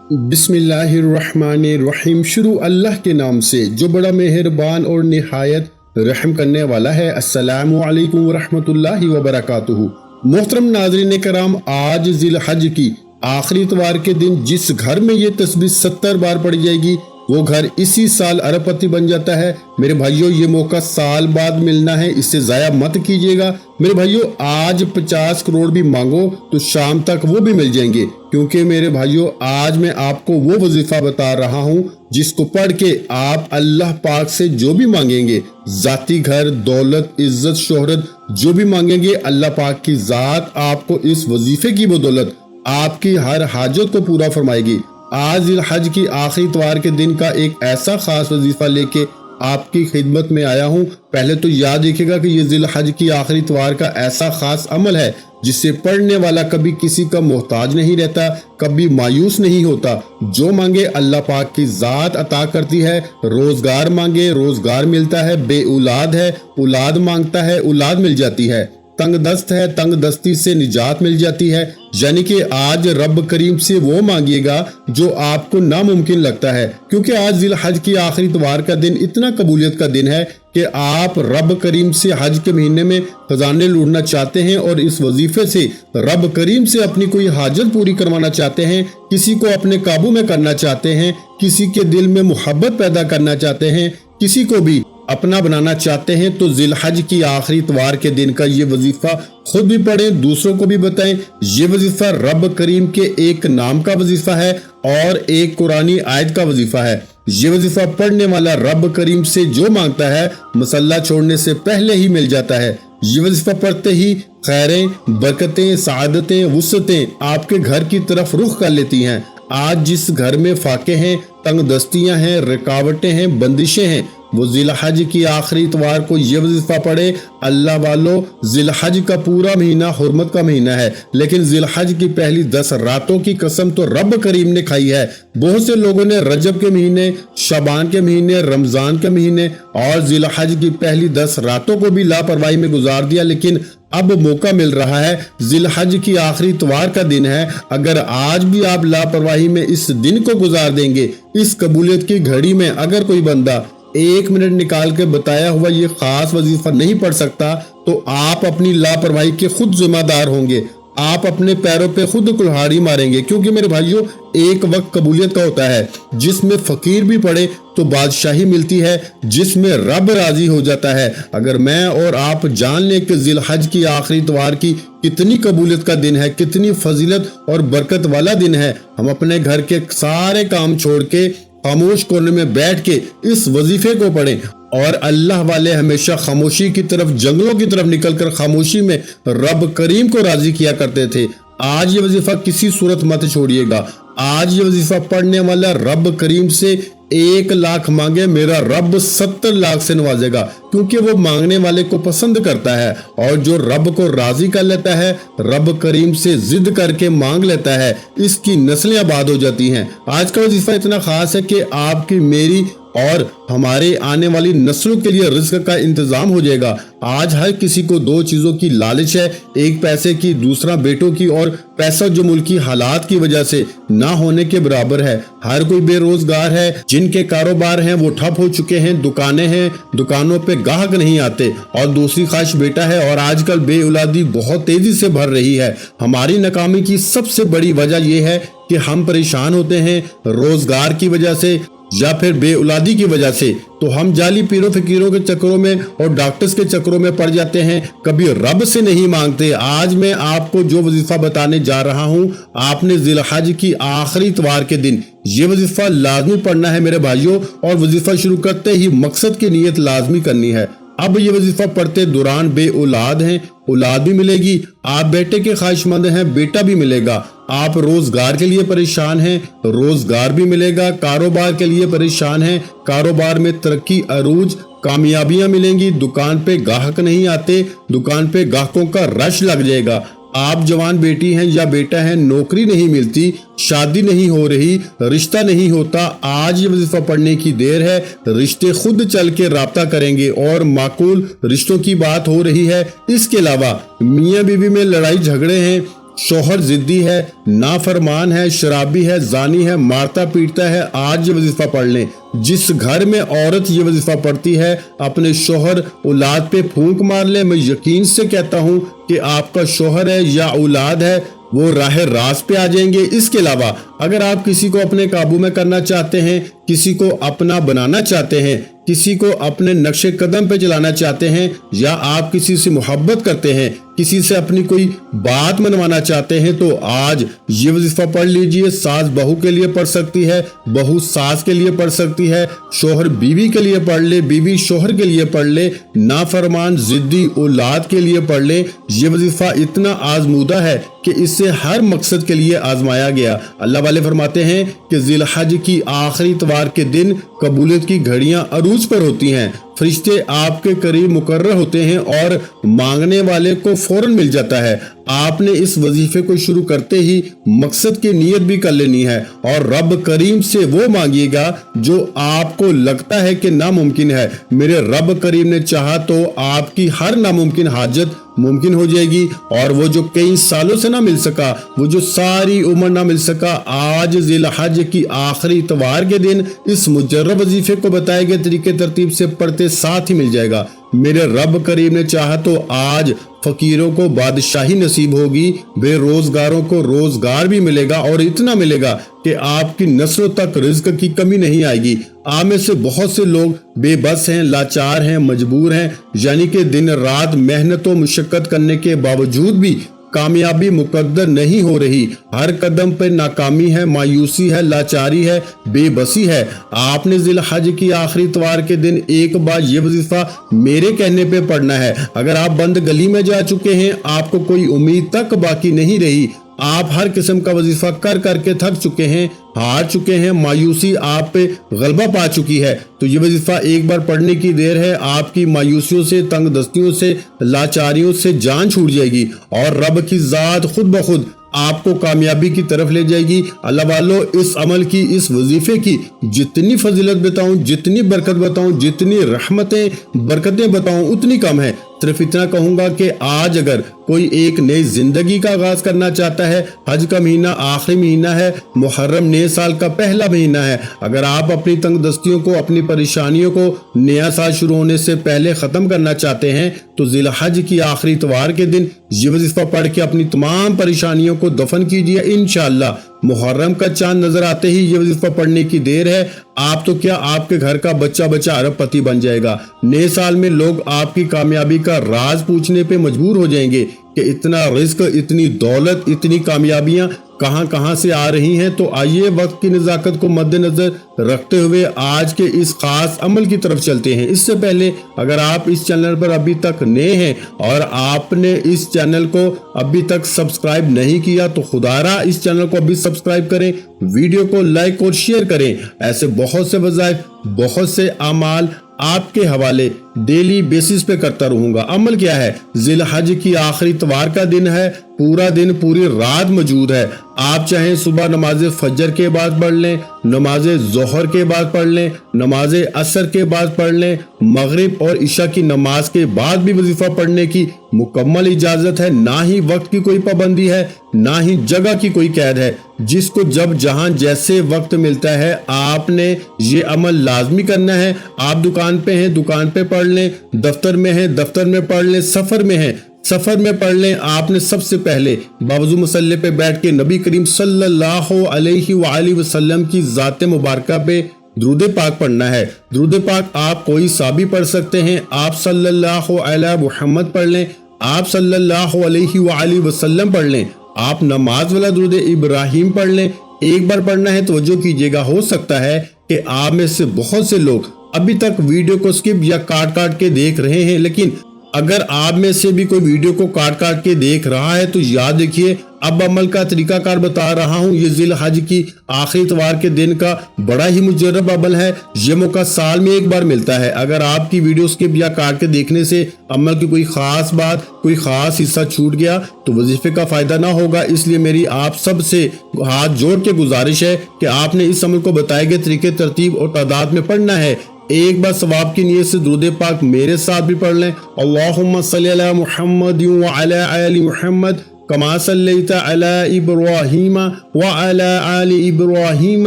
बिस्मिल्लाहिर्रहमानिर्रहीम। शुरू अल्लाह के नाम से जो बड़ा मेहरबान और निहायत रहम करने वाला है। अस्सलामु अलैकुम वरहमतुल्लाहि वबरकातुहू। मोहतरम नाज़रीन कराम, आज ज़िलहज की आखिरी इतवार के दिन जिस घर में ये तस्बीह 70 बार पढ़ी जाएगी वो घर इसी साल अरबपति बन जाता है। मेरे भाइयों, ये मौका साल बाद मिलना है, इससे ज़ाया मत कीजिएगा। मेरे भाइयों, आज 50 करोड़ भी मांगो तो शाम तक वो भी मिल जाएंगे, क्योंकि मेरे भाइयों आज मैं आपको वो वजीफा बता रहा हूँ जिसको पढ़ के आप अल्लाह पाक से जो भी मांगेंगे, जाती घर, दौलत, इज्जत, शोहरत, जो भी मांगेंगे, अल्लाह पाक की ज़ात आपको इस वजीफे की बदौलत आपकी हर हाजत को पूरा फरमाएगी। आज ज़िलहज की आखिरी इतवार के दिन का एक ऐसा खास वजीफा लेके आपकी खिदमत में आया हूँ। पहले तो याद रखिएगा कि ये ज़िलहज की आखिरी इतवार का ऐसा खास अमल है जिससे पढ़ने वाला कभी किसी का मोहताज नहीं रहता, कभी मायूस नहीं होता। जो मांगे अल्लाह पाक की ज़ात अता करती है। रोजगार मांगे, रोजगार मिलता है। बेऔलाद है, औलाद मांगता है, औलाद मिल जाती है। तंग दस्त है, तंग दस्ती से निजात मिल जाती है। यानी कि आज रब करीम से वो मांगिएगा जो आपको नामुमकिन लगता है, क्योंकि आज ज़िलहज की आखिरी इतवार का दिन इतना कबूलियत का दिन है कि आप रब करीम से हज के महीने में खजाने लूटना चाहते हैं और इस वजीफे से रब करीम से अपनी कोई हाजत पूरी करवाना चाहते हैं, किसी को अपने काबू में करना चाहते हैं, किसी के दिल में मोहब्बत पैदा करना चाहते हैं, किसी को भी अपना बनाना चाहते हैं, तो ज़िलहज की आखिरी इतवार के दिन का ये वजीफा खुद भी पढ़ें, दूसरों को भी बताएं। ये वजीफा रब करीम के एक नाम का वजीफा है और एक कुरानी आयत का वजीफा है। ये वजीफा पढ़ने वाला रब करीम से जो मांगता है मसल्ला छोड़ने से पहले ही मिल जाता है। ये वजीफा पढ़ते ही खैरें, बरकतें, सआदतें, वुसअतें आपके घर की तरफ रुख कर लेती हैं। आज जिस घर में फाके हैं, तंग दस्तियां हैं, रुकावटें हैं, बंदिशें हैं, वो ज़िलहज की आखिरी इतवार को ये वजीफा पढ़े। अल्लाह वालों, ज़िलहज का पूरा महीना हुर्मत का महीना है, लेकिन ज़िलहज की पहली 10 रातों की कसम तो रब करीम ने खाई है। बहुत से लोगों ने रजब के महीने, शबान के महीने, रमजान के महीने और ज़िलहज की पहली 10 रातों को भी लापरवाही में गुजार दिया, लेकिन अब मौका मिल रहा है। ज़िलहज की आखिरी इतवार का दिन है। अगर आज भी आप लापरवाही में इस दिन को गुजार देंगे, इस कबूलियत की घड़ी में अगर कोई बंदा 1 मिनट निकाल के बताया हुआ ये खास वजीफा नहीं पढ़ सकता, तो आप अपनी लापरवाही के खुद जिम्मेदार होंगे। आप अपने पैरों पे खुद कुल्हाड़ी मारेंगे, क्योंकि मेरे भाइयों एक वक्त कबूलियत का होता है जिसमें फकीर भी पड़े तो बादशाही मिलती है, जिसमें रब राजी हो जाता है। अगर मैं और आप जान लें कि ज़िलहज की आखिरी इतवार की कितनी कबूलियत का दिन है, कितनी फजीलत और बरकत वाला दिन है, हम अपने घर के सारे काम छोड़ के खामोश कोने में बैठ के इस वजीफे को पढ़ें। और अल्लाह वाले हमेशा खामोशी की तरफ, जंगलों की तरफ निकलकर खामोशी में रब करीम को राजी किया करते थे। आज ये वजीफा किसी सूरत मत छोड़िएगा। आज ये वजीफा पढ़ने वाला रब करीम से 1 लाख मांगे, मेरा रब 70 लाख से नवाजेगा, क्योंकि वो मांगने वाले को पसंद करता है। और जो रब को राजी कर लेता है, रब करीम से जिद करके मांग लेता है, इसकी नस्लें आबाद हो जाती हैं। आज का वजीफा इतना खास है कि आपकी, मेरी और हमारे आने वाली नस्लों के लिए रिज्क का इंतजाम हो जाएगा। आज हर किसी को 2 चीजों की लालच है, एक पैसे की, दूसरा बेटों की, और पैसा जो मुल्की हालात की वजह से ना होने के बराबर है। हर कोई बेरोजगार है, जिनके कारोबार हैं वो ठप हो चुके हैं, दुकानें हैं, दुकानों पे गाहक नहीं आते, और दूसरी ख्वाहिश बेटा है। और आजकल बेऔलादी बहुत तेजी से बढ़ रही है। हमारी नाकामी की सबसे बड़ी वजह यह है कि हम परेशान होते हैं रोजगार की वजह से या फिर बेऔलादी की वजह से, तो हम जाली पीरों फकीरों के चक्करों में और डॉक्टर्स के चक्करों में पड़ जाते हैं, कभी रब से नहीं मांगते। आज मैं आपको जो वजीफा बताने जा रहा हूं, आपने ज़िलहज की आखिरी इतवार के दिन ये वजीफा लाजमी पढ़ना है मेरे भाइयों। और वजीफा शुरू करते ही मकसद की नीयत लाजमी करनी है। अब ये वजीफा पढ़ते दौरान बेऔलाद हैं, औलाद भी मिलेगी। आप बेटे के ख्वाहिशमंद हैं, बेटा भी मिलेगा। आप रोजगार के लिए परेशान हैं, रोजगार भी मिलेगा। कारोबार के लिए परेशान हैं, कारोबार में तरक्की, अरूज, कामयाबियां मिलेंगी। दुकान पे गाहक नहीं आते, दुकान पे गाहकों का रश लग जाएगा। आप जवान बेटी हैं या बेटा है, नौकरी नहीं मिलती, शादी नहीं हो रही, रिश्ता नहीं होता, आज ये वजीफा पढ़ने की देर है। रिश्ते खुद चल के राब्ता करेंगे और माकूल रिश्तों की बात हो रही है। इसके अलावा मियाँ बीवी में लड़ाई झगड़े हैं, شوہر ضدی ہے، نافرمان ہے، شرابی ہے، زانی ہے، مارتا پیٹتا ہے، آج یہ وظیفہ پڑھ لیں۔ جس گھر میں عورت یہ وظیفہ پڑھتی ہے اپنے شوہر اولاد پہ پھونک مار لے، میں یقین سے کہتا ہوں کہ آپ کا شوہر ہے یا اولاد ہے وہ راہ راست پہ آ جائیں گے۔ اس کے علاوہ اگر آپ کسی کو اپنے قابو میں کرنا چاہتے ہیں، کسی کو اپنا بنانا چاہتے ہیں، کسی کو اپنے نقش قدم پہ چلانا چاہتے ہیں، یا آپ کسی سے محبت کرتے ہیں، کسی سے اپنی کوئی بات منوانا چاہتے ہیں، تو آج یہ وظیفہ پڑھ لیجئے۔ ساس بہو کے لیے پڑھ سکتی ہے، بہو ساس کے لیے پڑھ سکتی ہے، شوہر بیوی کے لیے پڑھ لے، بیوی شوہر کے لیے پڑھ لے، نافرمان ضدی اولاد کے لیے پڑھ لے۔ یہ وظیفہ اتنا آزمودہ ہے کہ اس سے ہر مقصد کے لیے آزمایا گیا۔ اللہ والے فرماتے ہیں کہ ذی الحج کی آخری اتوار کے دن قبولیت کی گھڑیاں عروج پر ہوتی ہیں، فرشتے آپ کے قریب مقرر ہوتے ہیں اور مانگنے والے کو فوراً مل جاتا ہے۔ آپ نے اس وظیفے کو شروع کرتے ہی مقصد کی نیت بھی کر لینی ہے اور رب کریم سے وہ مانگیے گا جو آپ کو لگتا ہے کہ ناممکن ہے۔ میرے رب کریم نے چاہا تو آپ کی ہر ناممکن حاجت ممکن ہو جائے گی، اور وہ جو کئی سالوں سے نہ مل سکا، وہ جو ساری عمر نہ مل سکا، آج ذی الحج کی آخری اتوار کے دن اس مجرب وظیفے کو بتائے گئے طریقے ترتیب سے پڑھتے ساتھ ہی مل جائے گا۔ میرے رب کریم نے چاہا تو آج فقیروں کو بادشاہی نصیب ہوگی، بے روزگاروں کو روزگار بھی ملے گا، اور اتنا ملے گا کہ آپ کی نسلوں تک رزق کی کمی نہیں آئے گی۔ آپ میں سے بہت سے لوگ بے بس ہیں، لاچار ہیں، مجبور ہیں، یعنی کہ دن رات محنت و مشقت کرنے کے باوجود بھی کامیابی مقدر نہیں ہو رہی۔ ہر قدم پہ ناکامی ہے، مایوسی ہے، لاچاری ہے، بے بسی ہے۔ آپ نے ذی الحج کی آخری اتوار کے دن ایک بار یہ وظیفہ میرے کہنے پہ پڑھنا ہے۔ اگر آپ بند گلی میں جا چکے ہیں، آپ کو کوئی امید تک باقی نہیں رہی، آپ ہر قسم کا وظیفہ کر کر کے تھک چکے ہیں، ہار چکے ہیں، مایوسی آپ پہ غلبہ پا چکی ہے، تو یہ وظیفہ ایک بار پڑھنے کی دیر ہے۔ آپ کی مایوسیوں سے، تنگ دستیوں سے، لاچاریوں سے جان چھوٹ جائے گی، اور رب کی ذات خود بخود آپ کو کامیابی کی طرف لے جائے گی۔ اللہ والو، اس عمل کی، اس وظیفے کی جتنی فضیلت بتاؤں، جتنی برکت بتاؤں، جتنی رحمتیں برکتیں بتاؤں اتنی کم ہے۔ صرف اتنا کہوں گا کہ آج اگر کوئی ایک نئی زندگی کا آغاز کرنا چاہتا ہے، حج کا مہینہ آخری مہینہ ہے، محرم نئے سال کا پہلا مہینہ ہے، اگر آپ اپنی تنگ دستیوں کو، اپنی پریشانیوں کو نیا سال شروع ہونے سے پہلے ختم کرنا چاہتے ہیں، تو ذی الحج کی آخری اتوار کے دن یہ وظیفہ پڑھ کے اپنی تمام پریشانیوں کو دفن کیجیے۔ انشاءاللہ محرم کا چاند نظر آتے ہی یہ وظیفہ پڑھنے کی دیر ہے، آپ تو کیا آپ کے گھر کا بچہ بچہ ارب پتی بن جائے گا۔ نئے سال میں لوگ آپ کی کامیابی کا راز پوچھنے پہ مجبور ہو جائیں گے کہ اتنا رزق، اتنی دولت، اتنی کامیابیاں کہاں سے آ رہی ہیں۔ تو آئیے وقت کی نزاکت کو مد نظر رکھتے ہوئے آج کے اس خاص عمل کی طرف چلتے ہیں۔ اس سے پہلے اگر آپ اس چینل پر ابھی تک نئے ہیں اور آپ نے اس چینل کو ابھی تک سبسکرائب نہیں کیا تو خدارا اس چینل کو ابھی سبسکرائب کریں، ویڈیو کو لائک اور شیئر کریں۔ ایسے بہت سے وظائف، بہت سے اعمال آپ کے حوالے ڈیلی بیسس پہ کرتا رہوں گا۔ عمل کیا ہے؟ ذی الحج کی آخری اتوار کا دن ہے، پورا دن پوری رات موجود ہے۔ آپ چاہیں صبح نماز فجر کے بعد پڑھ لیں، نماز ظہر کے بعد پڑھ لیں، نماز عصر کے بعد پڑھ لیں، مغرب اور عشاء کی نماز کے بعد بھی وظیفہ پڑھنے کی مکمل اجازت ہے۔ نہ ہی وقت کی کوئی پابندی ہے، نہ ہی جگہ کی کوئی قید ہے۔ جس کو جب جہاں جیسے وقت ملتا ہے آپ نے یہ عمل لازمی کرنا ہے۔ آپ دکان پہ ہیں، دکان پہ پڑھ لیں، دفتر میں ہیں، دفتر میں پڑھ لیں، سفر میں ہیں، سفر میں پڑھ لیں۔ آپ نے سب سے پہلے باوضو مصلی پہ بیٹھ کے نبی کریم صلی اللہ علیہ وآلہ وسلم کی ذات مبارکہ پہ درود پاک پڑھنا ہے۔ درود پاک آپ کوئی سا بھی پڑھ سکتے ہیں۔ آپ صلی اللہ علیہ محمد پڑھ لیں، آپ صلی اللہ علیہ وآلہ وسلم پڑھ لیں، آپ نماز والا درود ابراہیم پڑھ لیں۔ ایک بار پڑھنا ہے، توجہ کیجیے گا، ہو سکتا ہے کہ آپ میں سے بہت سے لوگ ابھی تک ویڈیو کو سکپ یا کاٹ کے دیکھ رہے ہیں، لیکن اگر آپ میں سے بھی کوئی ویڈیو کو کاٹ کے دیکھ رہا ہے تو یاد رکھیے اب عمل کا طریقہ کار بتا رہا ہوں۔ یہ ذی الحج کی آخری اتوار کے دن کا بڑا ہی مجرب عمل ہے۔ یہ موقع سال میں ایک بار ملتا ہے۔ اگر آپ کی ویڈیو سکپ یا کاٹ کے دیکھنے سے عمل کی کوئی خاص بات، کوئی خاص حصہ چھوٹ گیا تو وظیفے کا فائدہ نہ ہوگا۔ اس لیے میری آپ سب سے ہاتھ جوڑ کے گزارش ہے کہ آپ نے اس عمل کو بتائے گئے طریقے ترتیب اور تعداد میں پڑھنا ہے۔ ایک بار ثواب کی نیت سے درود پاک میرے ساتھ بھی پڑھ لیں۔ اللہم صلی علی محمد وعلی آل محمد कमा सल्लैता अला इब्राहीम व अला आलि इब्राहीम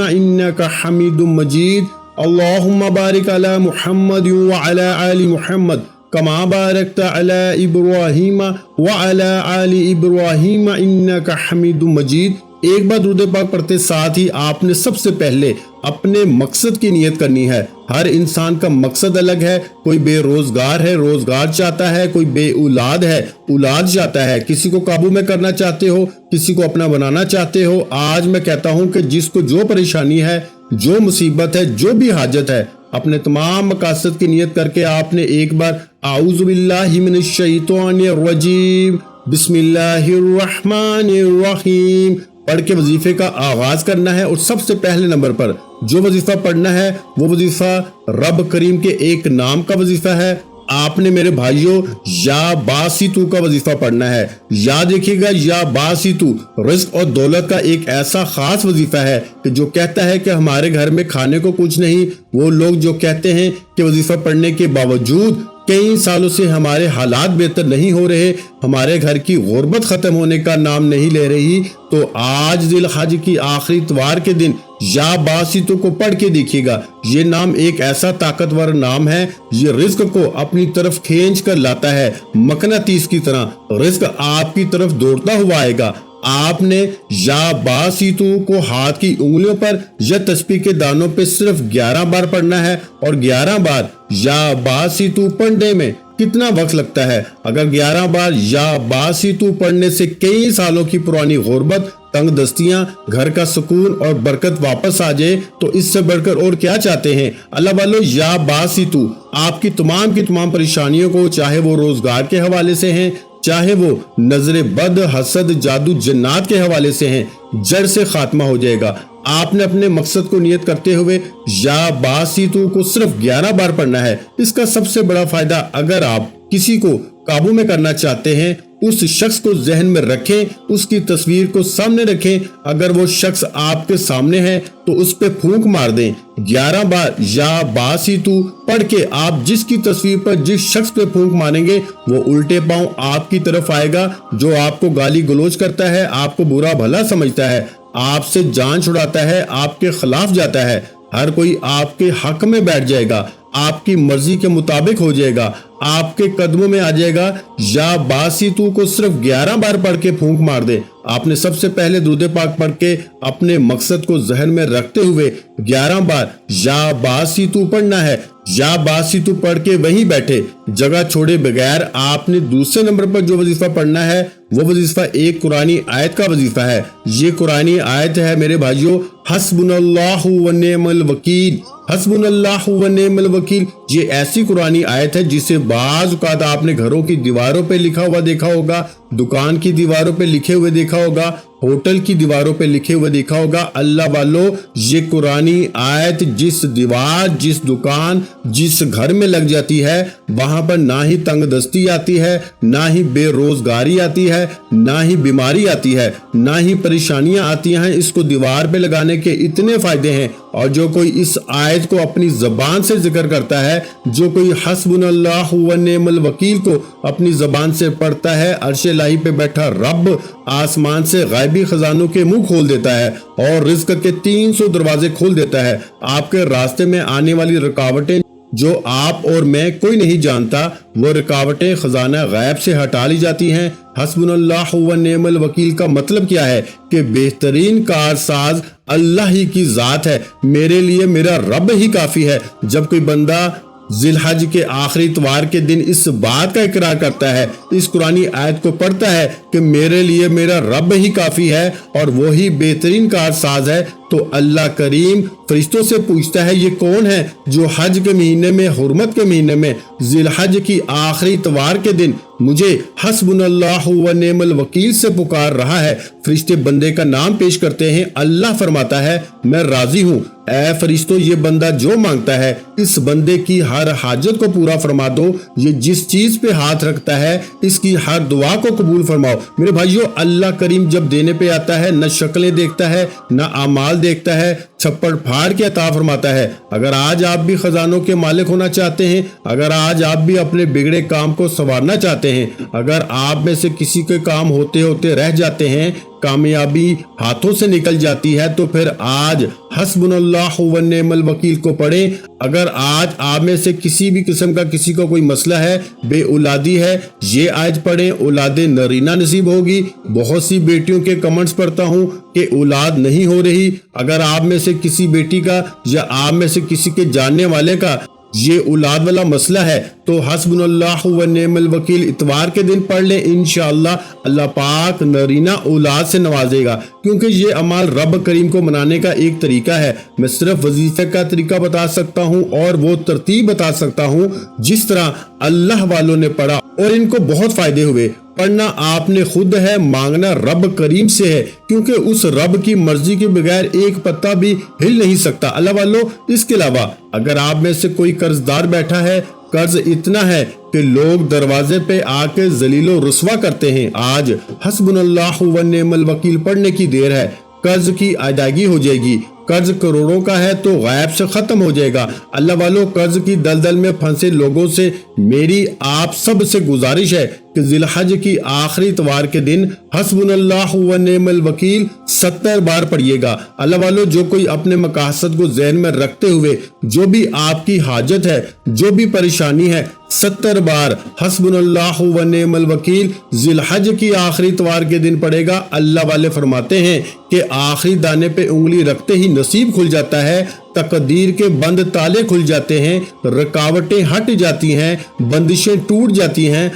इन्नका हमीदुम मजीद। अल्लाहुम्मा बारिक अला मुहम्मद व अला आलि मुहम्मद कमा बारकता अला इब्राहीम व अला आलि इब्राहीम इन्नका हमीदुम मजीद। एक बार दुरूद पाक पढ़ते साथ ही आपने सबसे पहले अपने मकसद की नियत करनी है। हर इंसान का मकसद अलग है। कोई बेरोजगार है, रोजगार चाहता है, कोई बे औलाद है, औलाद चाहता है, किसी को काबू में करना चाहते हो, किसी को अपना बनाना चाहते हो। आज मैं कहता हूं कि जिसको जो परेशानी है, जो मुसीबत है, जो भी हाजत है, अपने तमाम मकासद की नियत करके आपने एक बार आऊज़ु बिल्लाहि मिनश शैतानिर रजीम बिस्मिल्लाहिर रहमानिर रहीम पढ़ के वजीफे का आगाज करना है। और सबसे पहले नंबर पर जो वजीफा पढ़ना है वो वजीफा रब करीम के एक नाम का वजीफा है। आपने मेरे भाइयों या बासितु का वजीफा पढ़ना है। याद रखिएगा, या बासितु रिस्क और दौलत का एक ऐसा खास वजीफा है कि जो कहता है कि हमारे घर में खाने को कुछ नहीं, वो लोग जो कहते हैं कि वजीफा पढ़ने के बावजूद कई सालों से हमारे हालात बेहतर नहीं हो रहे, हमारे घर की गुर्बत खत्म होने का नाम नहीं ले रही, तो आज जिल हज की आखिरी इतवार के दिन या बासितु को पढ़ के देखिएगा। ये नाम एक ऐसा ताकतवर नाम है, ये रिस्क को अपनी तरफ खींच कर लाता है। मकनातीस की तरह रिस्क आपकी तरफ दौड़ता हुआ आएगा। आपने या बासितु को हाथ की उंगलियों पर या तस्बीह के दानों पे सिर्फ 11 बार पढ़ना है। और 11 बार या बासितु पढ़ने में कितना वक्त लगता है? अगर 11 बार या बासितु पढ़ने से कई सालों की पुरानी गुर्बत, तंग दस्तियां, घर का सुकून और बरकत वापस आ जाए तो इससे बढ़कर और क्या चाहते हैं? अल्लाह वालों, या बासितु आपकी तमाम की तमाम परेशानियों को, चाहे वो रोजगार के हवाले से हैं, चाहे वो नजरे बद, हसद, जादू, जन्नात के हवाले से हैं, जड़ से खात्मा हो जाएगा। आपने अपने मकसद को नियत करते हुए या बासितु को सिर्फ 11 बार पढ़ना है। इसका सबसे बड़ा फायदा, अगर आप किसी को काबू में करना चाहते हैं, उस शख्स को जहन में रखें, उसकी तस्वीर को सामने रखें। अगर वो शख्स आपके सामने है तो उस पे फूंक मार दें। 11 बार या बासितु पढ़ के आप जिसकी तस्वीर पर जिस शख्स पे फूंक मारेंगे वो उल्टे पांव आपकी तरफ आएगा। जो आपको गाली गलौज करता है, आपको बुरा भला समझता है, आपसे जान छुड़ाता है, आपके खिलाफ जाता है, हर कोई आपके हक में बैठ जाएगा, आपकी मर्जी के मुताबिक हो जाएगा, आपके कदमों में आ जाएगा। या बासितु को सिर्फ 11 बार पढ़ के फूंक मार दे। आपने सबसे पहले दुरूद पाक पढ़ के अपने मकसद को जहन में रखते हुए 11 बार या बासितु पढ़ना है। या बासितु पढ़ के वहीं बैठे, जगह छोड़े बगैर आपने दूसरे नंबर पर जो वजीफा पढ़ना है वो वजीफा एक कुरानी आयत का वजीफा है। ये कुरानी आयत है मेरे भाइयों, हस्बुनल्लाहु व निअमल वकील। हस्बुनल्लाहु व निअमल वकील ये ऐसी कुरानी आयत है जिसे बाज़ औक़ात आपने घरों की दीवारों पे लिखा हुआ देखा होगा, दुकान की दीवारों पे लिखे हुए देखा होगा, होटल की दीवारों पे लिखे हुए देखा होगा। अल्लाह वालों, ये कुरानी आयत जिस दीवार, जिस दुकान, जिस घर में लग जाती है वहां पर ना ही तंगदस्ती आती है, ना ही बेरोजगारी आती है, ना ही बीमारी आती है, ना ही परेशानियां आती हैं। इसको दीवार पे लगाने के इतने फायदे हैं। और जो कोई इस आयत को अपनी जबान से जिक्र करता है, जो कोई हस्बुनल्लाहु व निअमल वकील को अपनी जबान से पढ़ता है, अर्श इलाही पे बैठा रब आसमान से गायबी खजानों के मुंह खोल देता है और रिज्क के 300 दरवाजे खोल देता है। आपके रास्ते में आने वाली रुकावटें जो आप और मैं कोई नहीं जानता, वो रुकावटें खजाना गायब से हटा ली जाती हैं। हस्बुनल्लाहु व निअमल वकील का मतलब क्या है कि बेहतरीन कारसाज अल्लाह ही की जात है, मेरे लिए मेरा रब ही काफी है। जब कोई बंदा जिलहज के आखिरी इतवार के दिन इस बात का इकरार करता है, इस कुरानी आयत को पढ़ता है कि मेरे लिए मेरा रब ही काफी है और वो ही बेहतरीन कारसाज है, तो अल्लाह करीम फरिश्तों से पूछता है ये कौन है जो हज के महीने में, हुर्मत के महीने में, जिलहज की आखिरी इतवार के दिन मुझे हस्बुनल्लाहु व निअमल वकील से पुकार रहा है। फरिश्ते बंदे का नाम पेश करते हैं, अल्लाह फरमाता है मैं राजी हूँ। ऐ फरिश्तों, ये बंदा जो मांगता है इस बंदे की हर हाजत को पूरा फरमा दो। ये जिस चीज पे हाथ रखता है इसकी हर दुआ को कबूल फरमाओ। मेरे भाइयों, अल्लाह करीम जब देने पे आता है न शक्लें देखता है, न अमाल کمال دیکھتا ہے، چھپڑ پھاڑ کے عطا فرماتا ہے۔ اگر آج آپ بھی خزانوں کے مالک ہونا چاہتے ہیں، اگر آج آپ بھی اپنے بگڑے کام کو سنوارنا چاہتے ہیں، اگر آپ میں سے کسی کے کام ہوتے ہوتے رہ جاتے ہیں، کامیابی ہاتھوں سے نکل جاتی ہے، تو پھر آج حسبنا اللہ و نعم الوکیل کو پڑھیں۔ اگر آج آپ میں سے کسی بھی قسم کا کسی کو کوئی مسئلہ ہے، بے اولادی ہے، یہ آیت پڑھیں، اولاد نرینہ نصیب ہوگی۔ بہت سی بیٹیوں کے کمنٹس پڑھتا ہوں کہ اولاد نہیں ہو رہی۔ اگر آپ میں سے کسی بیٹی کا یا آپ میں سے کسی کے جاننے والے کا یہ اولاد والا مسئلہ ہے تو حسبنا اللہ و نعم الوکیل اتوار کے دن پڑھ لیں، انشاءاللہ اللہ پاک نرینہ اولاد سے نوازے گا، کیونکہ یہ عمل رب کریم کو منانے کا ایک طریقہ ہے۔ میں صرف وظیفے کا طریقہ بتا سکتا ہوں اور وہ ترتیب بتا سکتا ہوں جس طرح اللہ والوں نے پڑھا اور ان کو بہت فائدے ہوئے۔ پڑھنا آپ نے خود ہے، مانگنا رب کریم سے ہے، کیونکہ اس رب کی مرضی کے بغیر ایک پتا بھی ہل نہیں سکتا۔ اللہ والو، اس کے علاوہ اگر آپ میں سے کوئی قرض دار بیٹھا ہے، قرض اتنا ہے کہ لوگ دروازے پہ آ کے ذلیل و رسوا کرتے ہیں، آج حسبنا اللہ و نعم الوکیل پڑھنے کی دیر ہے۔ قرض کی ادائیگی ہو جائے گی۔ قرض کروڑوں کا ہے تو غائب سے ختم ہو جائے گا۔ اللہ والو، قرض کی دلدل میں پھنسے لوگوں سے میری آپ سب سے گزارش ہے کہ ذی الحج کی آخری اتوار کے دن حسبنا اللہ و نعم الوکیل 70 بار پڑھیے گا۔ اللہ والو، جو کوئی اپنے مقاصد کو ذہن میں رکھتے ہوئے جو بھی آپ کی حاجت ہے، جو بھی پریشانی ہے، 70 بار حسبنا اللہ و نعم الوکیل ذی الحج کی آخری اتوار کے دن پڑھے گا۔ اللہ والے فرماتے ہیں کہ آخری دانے پہ انگلی رکھتے ہی نصیب کھل جاتا ہے، تقدیر کے بند تالے کھل جاتے ہیں، رکاوٹیں ہٹ جاتی ہیں، بندشیں ٹوٹ جاتی ہیں،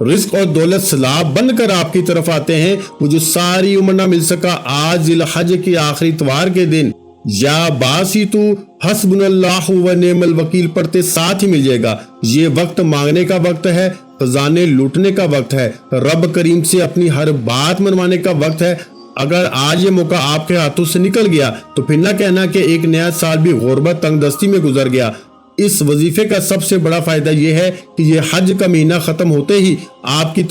رزق اور دولت سلاب بن کر آپ کی طرف آتے ہیں۔ وہ جو ساری عمر نہ مل سکا، آج ذی الحج کی آخری اتوار کے دن یا باسی تو حسبنا اللہ و نعم الوکیل پڑھتے ساتھ ہی مل جائے گا۔ یہ وقت مانگنے کا وقت ہے، خزانے لوٹنے کا وقت ہے، رب کریم سے اپنی ہر بات منوانے کا وقت ہے۔ اگر آج یہ موقع آپ کے ہاتھوں سے نکل گیا تو پھر نہ کہنا کہ ایک نیا سال بھی غربت تنگ دستی میں گزر گیا۔ اس وظیفے کا سب سے بڑا فائدہ یہ ہے کہ یہ حج کا مہینہ ختم ہوتے ہی آپ کی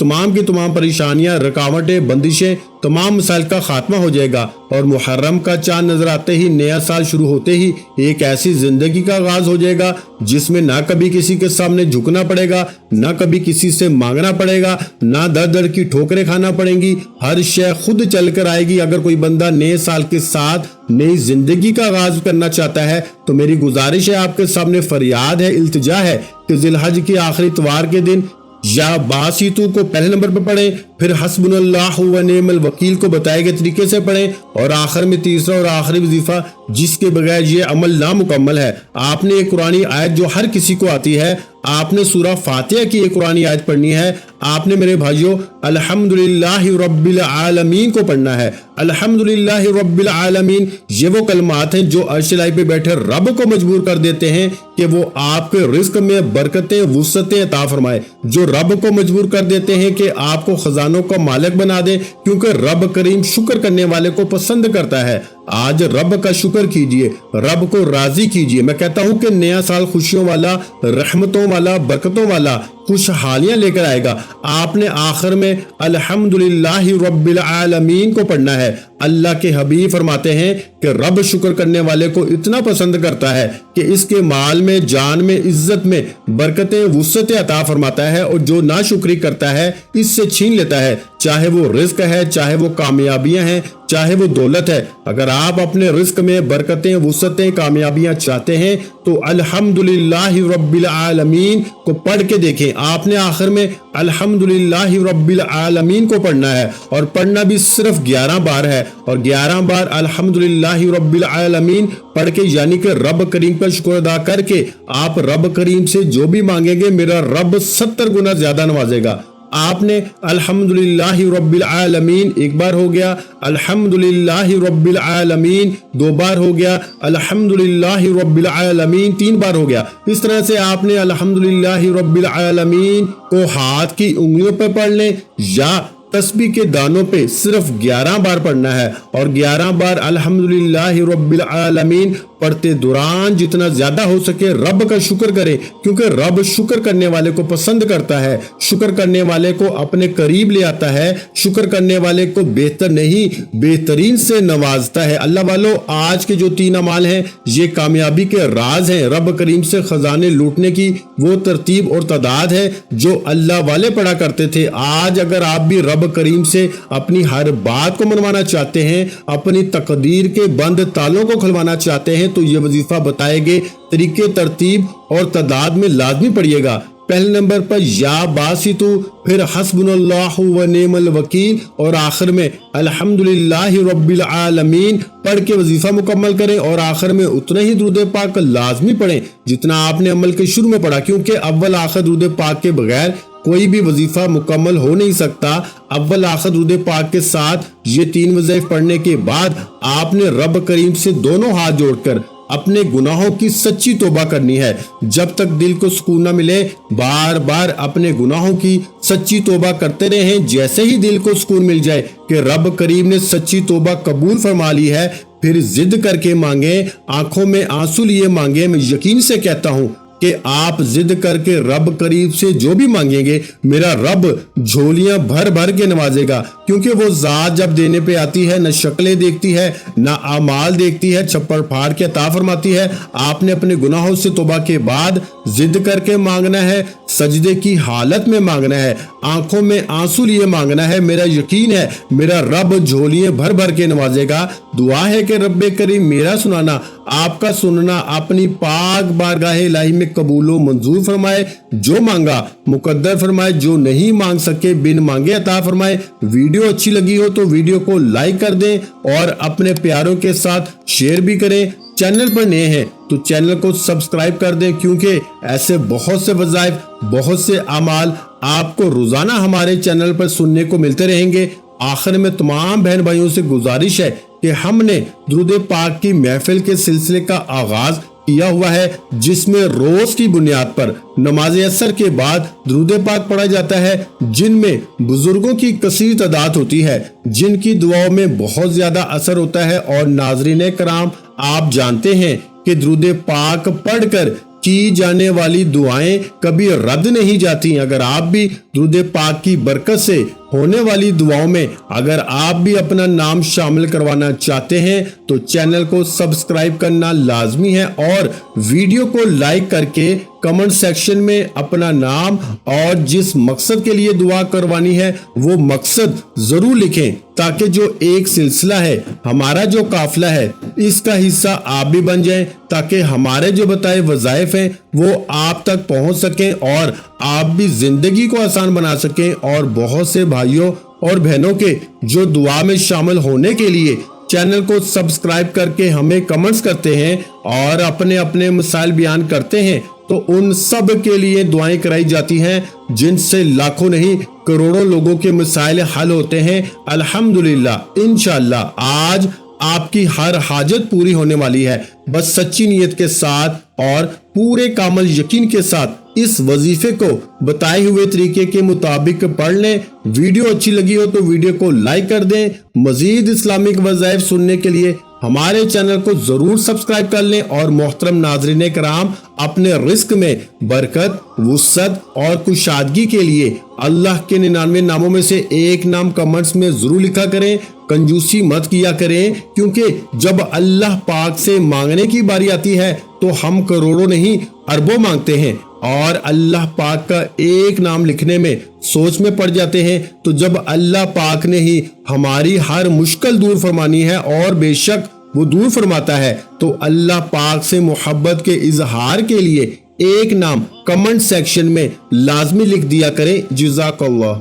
تمام پریشانیاں، رکاوٹیں، بندشیں، تمام مسائل کا خاتمہ ہو جائے گا، اور محرم کا چاند نظر آتے ہی، نیا سال شروع ہوتے ہی ایک ایسی زندگی کا آغاز ہو جائے گا جس میں نہ کبھی کسی کے سامنے جھکنا پڑے گا، نہ کبھی کسی سے مانگنا پڑے گا، نہ در در کی ٹھوکریں کھانا پڑیں گی، ہر شے خود چل کر آئے گی۔ اگر کوئی بندہ نئے سال کے ساتھ نئی زندگی کا آغاز کرنا چاہتا ہے تو میری گزارش ہے، آپ کے سامنے فریاد ہے، التجا ہے کہ ذی الحج کی آخری اتوار کے دن یا باسیتو کو پہلے نمبر پر پڑھیں، پھر حسبنا اللہ و نعم الوکیل کو بتائے گئے طریقے سے پڑھیں، اور آخر میں تیسرا اور آخری وظیفہ جس کے بغیر یہ عمل نامکمل ہے۔ آپ نے ایک قرآنی آیت جو ہر کسی کو آتی ہے، آپ نے سورہ فاتحہ کی ایک قرآنی آیت پڑھنی ہے۔ آپ نے میرے بھائیوں الحمدللہ رب العالمین کو پڑھنا ہے۔ الحمدللہ رب العالمین، یہ وہ کلمات ہیں جو عرش الہی پہ بیٹھے رب کو مجبور کر دیتے ہیں کہ وہ آپ کے رزق میں برکتیں، وسعتیں عطا فرمائے، جو رب کو مجبور کر دیتے ہیں کہ آپ کو خزانوں کا مالک بنا دے، کیونکہ رب کریم شکر کرنے والے کو پسند کرتا ہے۔ آج رب کا شکر کیجئے، رب کو راضی کیجئے۔ میں کہتا ہوں کہ نیا سال خوشیوں والا، رحمتوں والا، برکتوں والا، خوشحالیاں لے کر آئے گا۔ آپ نے آخر میں الحمدللہ رب العالمین کو پڑھنا ہے۔ اللہ کے حبیب فرماتے ہیں کہ رب شکر کرنے والے کو اتنا پسند کرتا ہے کہ اس کے مال میں، جان میں، عزت میں برکتیں، وسعتیں عطا فرماتا ہے، اور جو ناشکری کرتا ہے اس سے چھین لیتا ہے، چاہے وہ رزق ہے، چاہے وہ کامیابیاں ہیں، چاہے وہ دولت ہے۔ اگر آپ اپنے رزق میں برکتیں، وسعتیں، کامیابیاں چاہتے ہیں تو الحمدللہ رب العالمین کو پڑھ کے دیکھیں۔ آپ نے آخر میں الحمدللہ رب العالمین کو پڑھنا ہے، اور پڑھنا بھی صرف 11 بار ہے، اور 11 بار الحمدللہ رب العالمین پڑھ کے، یعنی کہ رب کریم کا شکر ادا کر کے آپ رب کریم سے جو بھی مانگیں گے میرا رب 70 گنا زیادہ نوازے گا۔ آپ نے الحمدللہ رب العالمین ایک بار ہو گیا، الحمدللہ رب العالمین 2 بار ہو گیا، الحمدللہ رب العالمین 3 بار ہو گیا۔ اس طرح سے آپ نے الحمدللہ رب العالمین کو ہاتھ کی انگلیوں پر پڑھ لیں یا तस्बीह के दानों पे सिर्फ 11 बार पढ़ना है और 11 बार अल्हम्दुलिल्लाहि रब्बिल आलमीन पढ़ते दौरान जितना ज्यादा हो सके रब का शुक्र करें, क्योंकि रब शुक्र करने वाले को पसंद करता है, शुक्र करने वाले को अपने करीब ले आता है, शुक्र करने वाले को बेहतर नहीं बेहतरीन से नवाजता है। अल्लाह वालों, आज के जो 3 अमाल हैं ये कामयाबी के राज हैं। रब करीम से खजाने लूटने की वो तरतीब और तादाद है जो अल्लाह वाले पढ़ा करते थे। आज अगर आप भी रब करीम से अपनी हर बात को मनवाना चाहते हैं, अपनी तकदीर के बंद तालों को खुलवाना चाहते हैं, तो ये वजीफा बताए गए तरीके, तरतीब और तादाद में लाजमी पढ़िएगा। पहले नंबर पर या बासितु, फिर हस्बुनल्लाहु व निअमल वकील और आखिर में अल्हम्दुलिल्लाहि रब्बिल आलमीन पढ़ के वजीफा मुकम्मल करें और आखिर में उतना ही दुरूद पाक लाजमी पढ़ें जितना आपने अमल के शुरू में पढ़ा, क्योंकि अव्वल आखिर दुरूद पाक के बगैर कोई भी वजीफा मुकम्मल हो नहीं सकता। अव्वल आखिर दुरूद पाक के साथ ये 3 वज़ाइफ पढ़ने के बाद आपने रब करीम से दोनों हाथ जोड़कर अपने गुनाहों की सच्ची तौबा करनी है। जब तक दिल को सुकून न मिले बार बार अपने गुनाहों की सच्ची तौबा करते रहें। जैसे ही दिल को सुकून मिल जाए कि रब करीम ने सच्ची तौबा कबूल फरमा ली है, फिर जिद करके मांगे, आंखों में आंसू लिए मांगे। मैं यकीन से कहता हूँ कि आप जिद करके रब करीब से जो भी मांगेंगे मेरा रब झोलियां भर भर के नवाजेगा, क्योंकि वो जात जब देने पे आती है न शक्लें देखती है न आमाल देखती है, छप्पड़ फाड़ के अता फरमाती है। आपने अपने गुनाहों से तौबा के बाद जिद करके मांगना है, सजदे की हालत में मांगना है, आंखों में आंसू लिए मांगना है। मेरा यकीन है मेरा रब झोलियां भर भर के नवाजेगा। दुआ है कि रब्बे करीम मेरा सुनाना आपका सुनना अपनी पाक बारगाह इलाही में कबूलो मंजूर फरमाए। जो मांगा मुकद्दर फरमाए, जो नहीं मांग सके बिन मांगे अता फरमाए। वीडियो अच्छी लगी हो तो वीडियो को लाइक कर दें और अपने प्यारों के साथ शेयर भी करें। चैनल पर नए हैं तो चैनल को सब्सक्राइब कर दें, क्योंकि ऐसे बहुत से वज़ाइफ, बहुत से अमाल आपको रोजाना हमारे चैनल पर सुनने को मिलते रहेंगे। आखिर में तमाम बहन भाइयों से गुजारिश है कि हमने दुरूद पाक की महफिल के सिलसिले का आगाज किया हुआ है, जिसमें रोज की बुनियाद पर नमाज असर के बाद दुरूद पाक पढ़ा जाता है, जिनमें बुजुर्गों की कसीर तादाद होती है, जिनकी दुआओं में बहुत ज्यादा असर होता है। और नाज़रीन कराम, आप जानते हैं कि दुरूद पाक पढ़कर की जाने वाली दुआएं कभी रद्द नहीं जाती। अगर आप भी दुरूद पाक की बरकत से होने वाली दुआओं में अगर आप भी अपना नाम शामिल करवाना चाहते हैं तो चैनल को सब्सक्राइब करना लाजमी है और वीडियो को लाइक करके कमेंट सेक्शन में अपना नाम और जिस मकसद के लिए दुआ करवानी है वो मकसद जरूर लिखें, ताकि जो एक सिलसिला है, हमारा जो काफिला है, इसका हिस्सा आप भी बन जाएं, ताकि हमारे जो बताए वज़ाइफ हैं वो आप तक पहुंच सकें और आप भी जिंदगी को आसान बना सकें। और बहुत से भाइयों और बहनों के जो दुआ में शामिल होने के लिए चैनल को सब्सक्राइब करके हमें कमेंट्स करते हैं और अपने अपने मसाइल बयान करते हैं, तो उन सब के लिए दुआएं कराई जाती हैं, जिनसे लाखों नहीं करोड़ों लोगों के मसाइल हल होते हैं। अल्हम्दुलिल्लाह, इंशाअल्लाह आज आपकी हर हाजत पूरी होने वाली है। बस सच्ची नीयत के साथ और पूरे कामल यकीन के साथ इस वजीफे को बताए हुए तरीके के मुताबिक पढ़ लें। वीडियो अच्छी लगी हो तो वीडियो को लाइक कर दें। मजीद इस्लामिक वज़ाइफ सुनने के लिए हमारे चैनल को जरूर सब्सक्राइब कर लें। और मोहतरम नाज़रीन कराम, अपने रिस्क में बरकत, वुसअत और कुशादगी के लिए अल्लाह के 99 नामों में से एक नाम कमेंट्स में जरूर लिखा करें। कंजूसी मत किया करें, क्योंकि जब अल्लाह पाक से मांगने की बारी आती है तो हम करोड़ों नहीं अरबों मांगते हैं और अल्लाह पाक का एक नाम लिखने में सोच में पड़ जाते हैं। तो जब अल्लाह पाक ने ही हमारी हर मुश्किल दूर फरमानी है और बेशक वो दूर फरमाता है, तो अल्लाह पाक से मोहब्बत के इजहार के लिए एक नाम कमेंट सेक्शन में लाजमी लिख दिया करें। जज़ाकल्लाह।